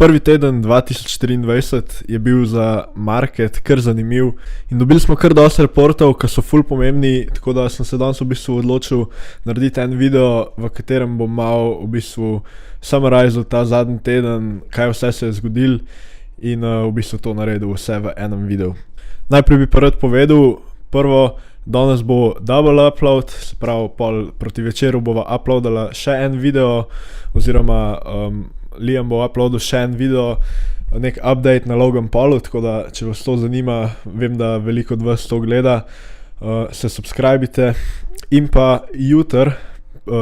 Prvi teden 2024 je bil za market kar zanimiv in dobili smo kar dosti reportov, ki so ful pomembni, tako da sem se danes v bistvu odločil narediti en video, v katerem bom malo v bistvu summarizal ta zadnji teden, kaj vse se je zgodil in v bistvu to naredil vse v enem videu. Najprej bi pa rad povedal, prvo, danes bo double upload, se pravi proti večeru bova uploadala še en video, oziroma Liam bo uploadil še en video, nek update na Logan Paulu, tako da če vas to zanima, vem, da veliko od vas to gleda, se subscribite. In pa jutri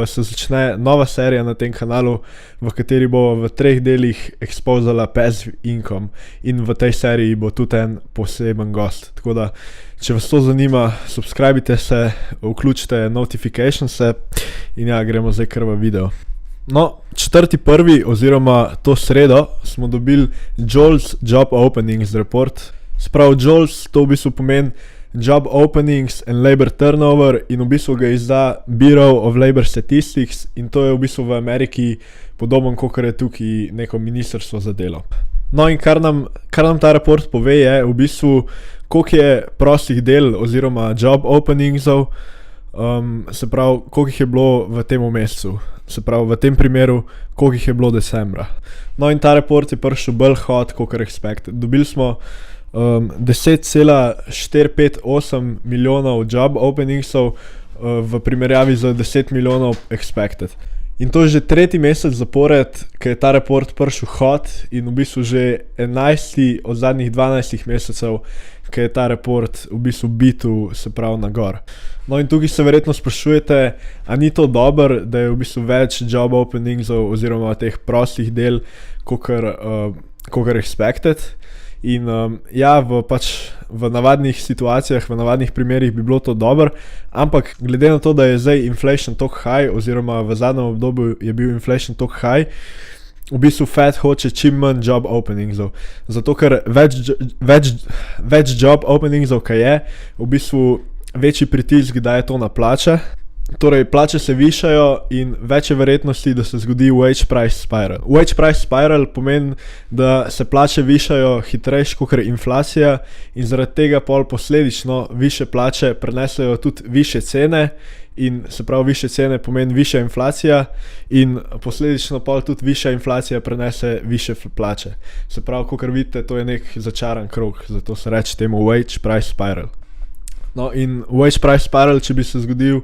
se začne nova serija na tem kanalu, v kateri bo v 3 delih expozala passive income in v tej seriji bo tudi en poseben gost. Tako da, če vas to zanima, subscribite se, vključite notificationse in ja, gremo zdaj kar v video. No, 4.1. oziroma to sredo smo dobili JOLTS Job Openings report. Sprav JOLTS to v bistvu pomeni Job Openings and Labor Turnover in v bistvu ga izda Bureau of Labor Statistics in to je v bistvu v Ameriki podobno, kot je tukaj neko ministrstvo za delo. No in kar nam ta report pove je v bistvu, koliko je prostih del oziroma job openingsov, se pravi, koliko jih je bilo v tem mesecu. Se pravi, v tem primeru, koliko jih je bilo decembra. No in ta report je prišel bolj hot, kot expected. Dobili smo 10,458 milijonov job openingsov v primerjavi z 10 milijonov expected. In to je že 3. mesec zapored, ko je ta report prišel hot in v bistvu že 11. od zadnjih 12 mesecev, ko je ta report v bistvu bitu, se pravi, na gor. No in tukaj se verjetno sprašujete, a ni to dobro, da je v bistvu več job openingsov oziroma teh prostih del, kakor expected. In ja, v navadnih situacijah, v navadnih primerih bi bilo to dobro, ampak glede na to, da je zdaj inflation tako high, oziroma v zadnjem obdobju je bil inflation tako high, v bistvu Fed hoče čim manj job openingsov. Zato ker več job openingsov, kaj je, v bistvu večji pritisk, da je to na plače. Torej, plače se višajo in več je verjetnosti, da se zgodi wage price spiral. Wage price spiral pomeni, da se plače višajo hitrejše kot inflacija in zaradi tega posledično više plače prenesejo tudi više cene in se pravi, više cene pomeni višja inflacija in posledično tudi višja inflacija prenese više plače. Se pravi, kakor vidite, to je nek začaran krog, zato se reče temu wage price spiral. No in wage price spiral, če bi se zgodil,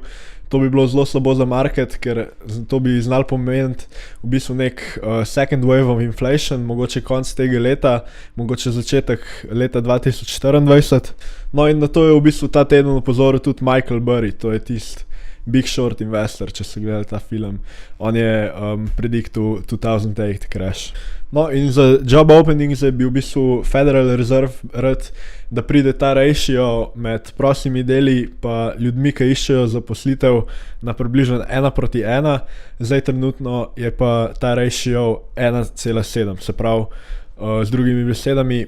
to bi bilo zelo slabo za market, ker to bi znal pomeniti v bistvu nek second wave of inflation, mogoče konc tega leta, mogoče začetek leta 2024. No in na to je v bistvu ta teden opozoril tudi Michael Burry, to je tisti Big Short investor, če ste gledali ta film. On je prediktil 2008 crash. No in za job openings je bil v bistvu Federal Reserve rad, da pride ta ratio med prostimi deli pa ljudmi, ki iščejo zaposlitev na približno 1:1. Zdaj trenutno je pa ta ratio 1,7, se pravi, z drugimi besedami,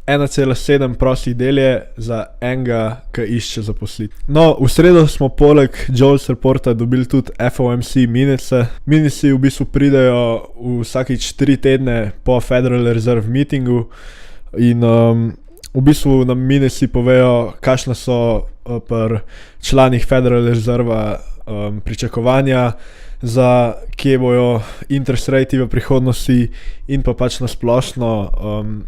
1,7 prostih del je za enega, ki išče zaposliti. No, v sredo smo poleg JOLTS reporta dobili tudi FOMC minute. Minusi v bistvu pridejo vsakič 3 tedne po Federal Reserve meetingu in v bistvu nam minusi povejo, kakšna so pri članih Federal Reserva pričakovanja, za kje bojo interest rate v prihodnosti in pa pač nasplošno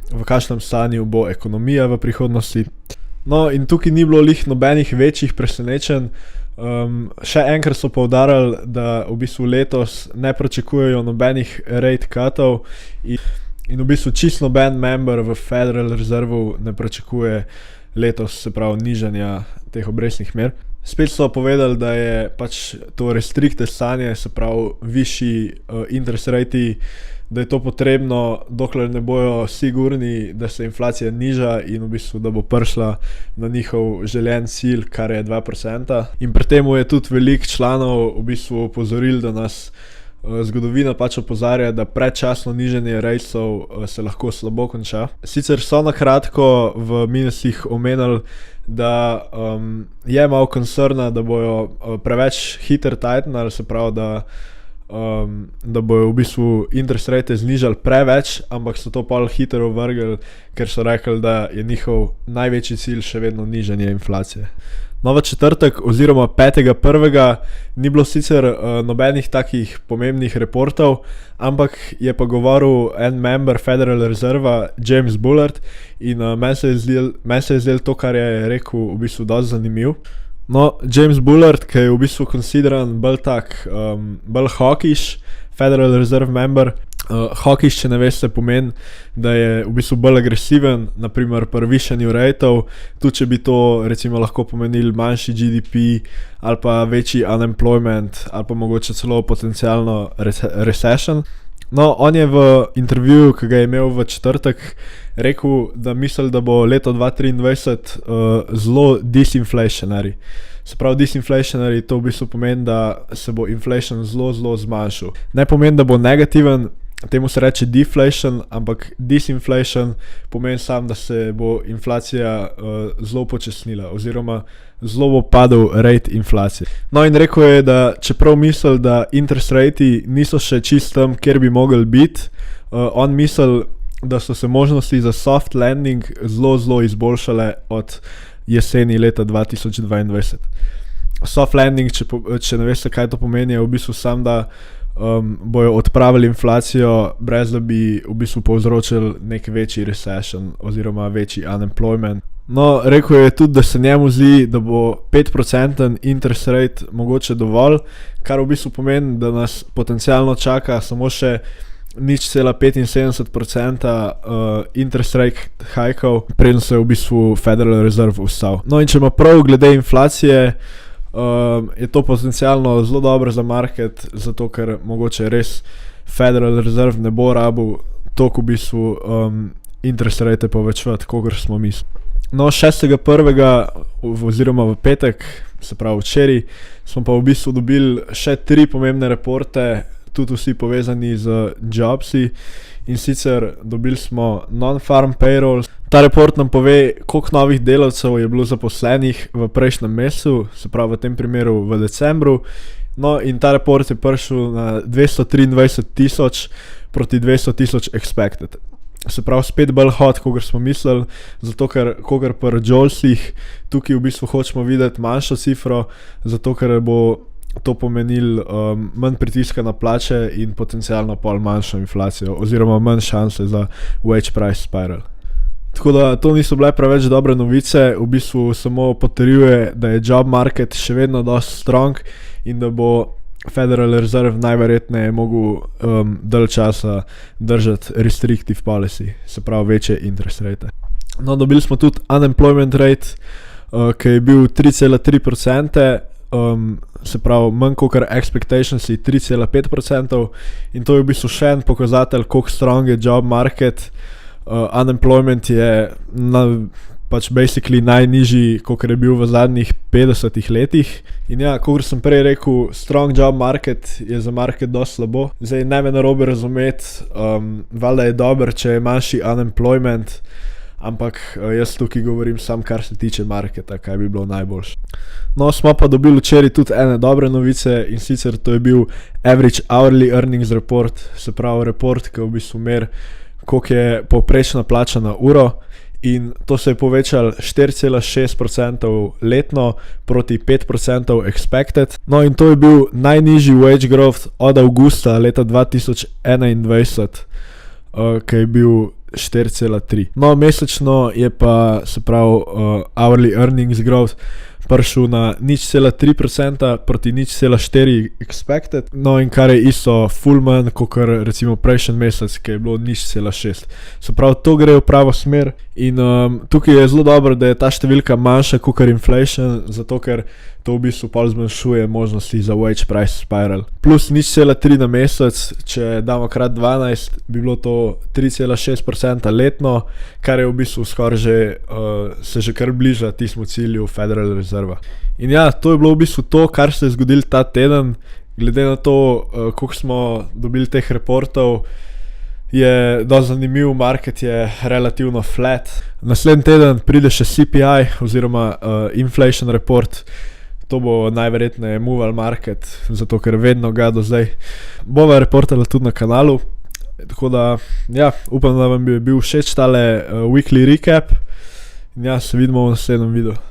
v kakšnem stanju bo ekonomija v prihodnosti. No in tukaj ni bilo lih nobenih večjih presenečenj. Še enkrat so poudarjali, da v bistvu letos ne pričakujejo nobenih rate cutov in v bistvu čisto noben member v Federal Reservu ne pričakuje letos, se pravi, nižanja teh obrestnih mer. Spet so povedali, da je pač to restricted stanje, se pravi višji interest rate, da je to potrebno, dokler ne bojo sigurni, da se inflacija niža in v bistvu, da bo prišla na njihov željen cilj, kar je 2%. In pri temu je tudi veliko članov v bistvu opozoril, da nas zgodovina pač opozarja, da predčasno nižanje ratesov se lahko slabo konča. Sicer so na kratko v minusih omenili, da je malo koncerna, da bojo preveč hitro tightenali, se pravi, da da bojo v bistvu interest rate znižali preveč, ampak so to pa hitro vrgli, ker so rekli, da je njihov največji cilj še vedno nižanje inflacije. No, v četrtek oziroma 5.1. ni bilo sicer nobenih takih pomembnih reportov, ampak je pa govoril en member Federal Reserve, James Bullard, in meni se je zdelo to, kar je rekel, v bistvu dosti zanimiv. No, James Bullard, ki je v bistvu konsideran bolj hawkish Federal Reserve member. Hawkish, če ne veste, pomeni, da je v bistvu bolj agresiven, naprimer pri višanju rateov, tudi če bi to recimo lahko pomenil manjši GDP ali pa večji unemployment ali pa mogoče celo potencialno recession. No, on je v intervjuju, ki ga je imel v četrtek, rekel, da misli, da bo leto 2023 zelo disinflationary. Se pravi, disinflationary to v bistvu pomeni, da se bo inflation zelo zmanjšal. Ne pomeni, da bo negativen, temu se reče deflation, ampak disinflation pomeni sam, da se bo inflacija zelo počasnila oziroma zelo bo padel rate inflacije. No, in rekel je, da čeprav misli, da interest rate niso še čist tam, kjer bi mogli biti, on misli, da so se možnosti za soft landing zelo izboljšale od jeseni leta 2022. Soft landing, če ne veste, kaj to pomeni, je v bistvu sam, da bojo odpravili inflacijo, brez da bi v bistvu povzročili nek večji recession oziroma večji unemployment. No, rekel je tudi, da se njemu zdi, da bo 5% interest rate mogoče dovolj, kar v bistvu pomeni, da nas potencialno čaka samo še 0,75% interest rate hajkov, preden se je v bistvu Federal Reserve ustal. No, in če ima prav glede inflacije, je to potencialno zelo dobro za market, zato ker mogoče res Federal Reserve ne bo rabil toliko v bistvu interest rate povečevati, kakor smo mislili. No, 6.1. oziroma v petek, se pravi včeraj, smo pa v bistvu dobili še 3 pomembne reporte, tudi vsi povezani z jobsi, in sicer dobili smo non-farm payroll. Ta report nam pove, koliko novih delavcev je bilo zaposlenih v prejšnjem mesecu, se pravi v tem primeru v decembru. No, in ta report je prišel na 223,000 proti 200,000 expected. Se pravi, spet bolj hot, kot smo mislili, zato ker kogar pri Jolsih tukaj v bistvu hočemo videti manjšo cifro, zato ker bo to pomenil manj pritiska na plače in potencialno pol manjšo inflacijo oziroma manj šanse za wage price spiral. Tako da to niso bile preveč dobre novice, v bistvu samo potrjuje, da je job market še vedno dosti strong in da bo Federal Reserve najverjetneje mogel dalj časa držati restrictive policy, se pravi večje interest rate. No, dobili smo tudi unemployment rate, ki je bil 3,3%, se pravi manj kot expectations je 3,5%, in to je v bistvu še en pokazatelj, koliko strong je job market. Unemployment je pač basically najnižji, kot je bil v zadnjih 50 letih. In ja, kot sem prej rekel, strong job market je za market dosti slabo. Zdaj ne me narobe razumeti, valjda je dober, če je manjši unemployment, ampak jaz tukaj govorim sam, kar se tiče marketa, kaj bi bilo najboljše. No, smo pa dobili včeraj tudi ene dobre novice, in sicer to je bil average hourly earnings report, se pravi report, ki v bistvu meri, koliko je povprečna plača na uro, in to se je povečalo 4,6% letno proti 5% expected. No, in to je bil najnižji wage growth od avgusta leta 2021, ki je bil 4,3. No, mesečno je pa, se pravi, hourly earnings growth prišel na 0,3% proti 0,4 expected, no, in kar je isto full manj, kot recimo prejšnji mesec, ki je bilo 0,6. Se pravi, to gre v pravo smer in tukaj je zelo dobro, da je ta številka manjša kot inflation, zato ker to v bistvu pol zmanjšuje možnosti za wage price spiral. Plus 0,3 na mesec, če damo krat 12, bi bilo to 3,6% letno, kar je v bistvu skoraj že, se že kar bliža tistemu cilju Federal Reserve. In ja, to je bilo v bistvu to, kar se je zgodilo ta teden. Glede na to, koliko smo dobili teh reportov, je dosti zanimiv, market je relativno flat. Naslednji teden pride še CPI oziroma inflation report. to bo najverjetneje Move Market, zato ker vedno ga do zdaj bova reportala tudi na kanalu. Tako da, ja, upam, da vam bi bil všeč tale weekly recap in ja, se vidimo v naslednjem videu.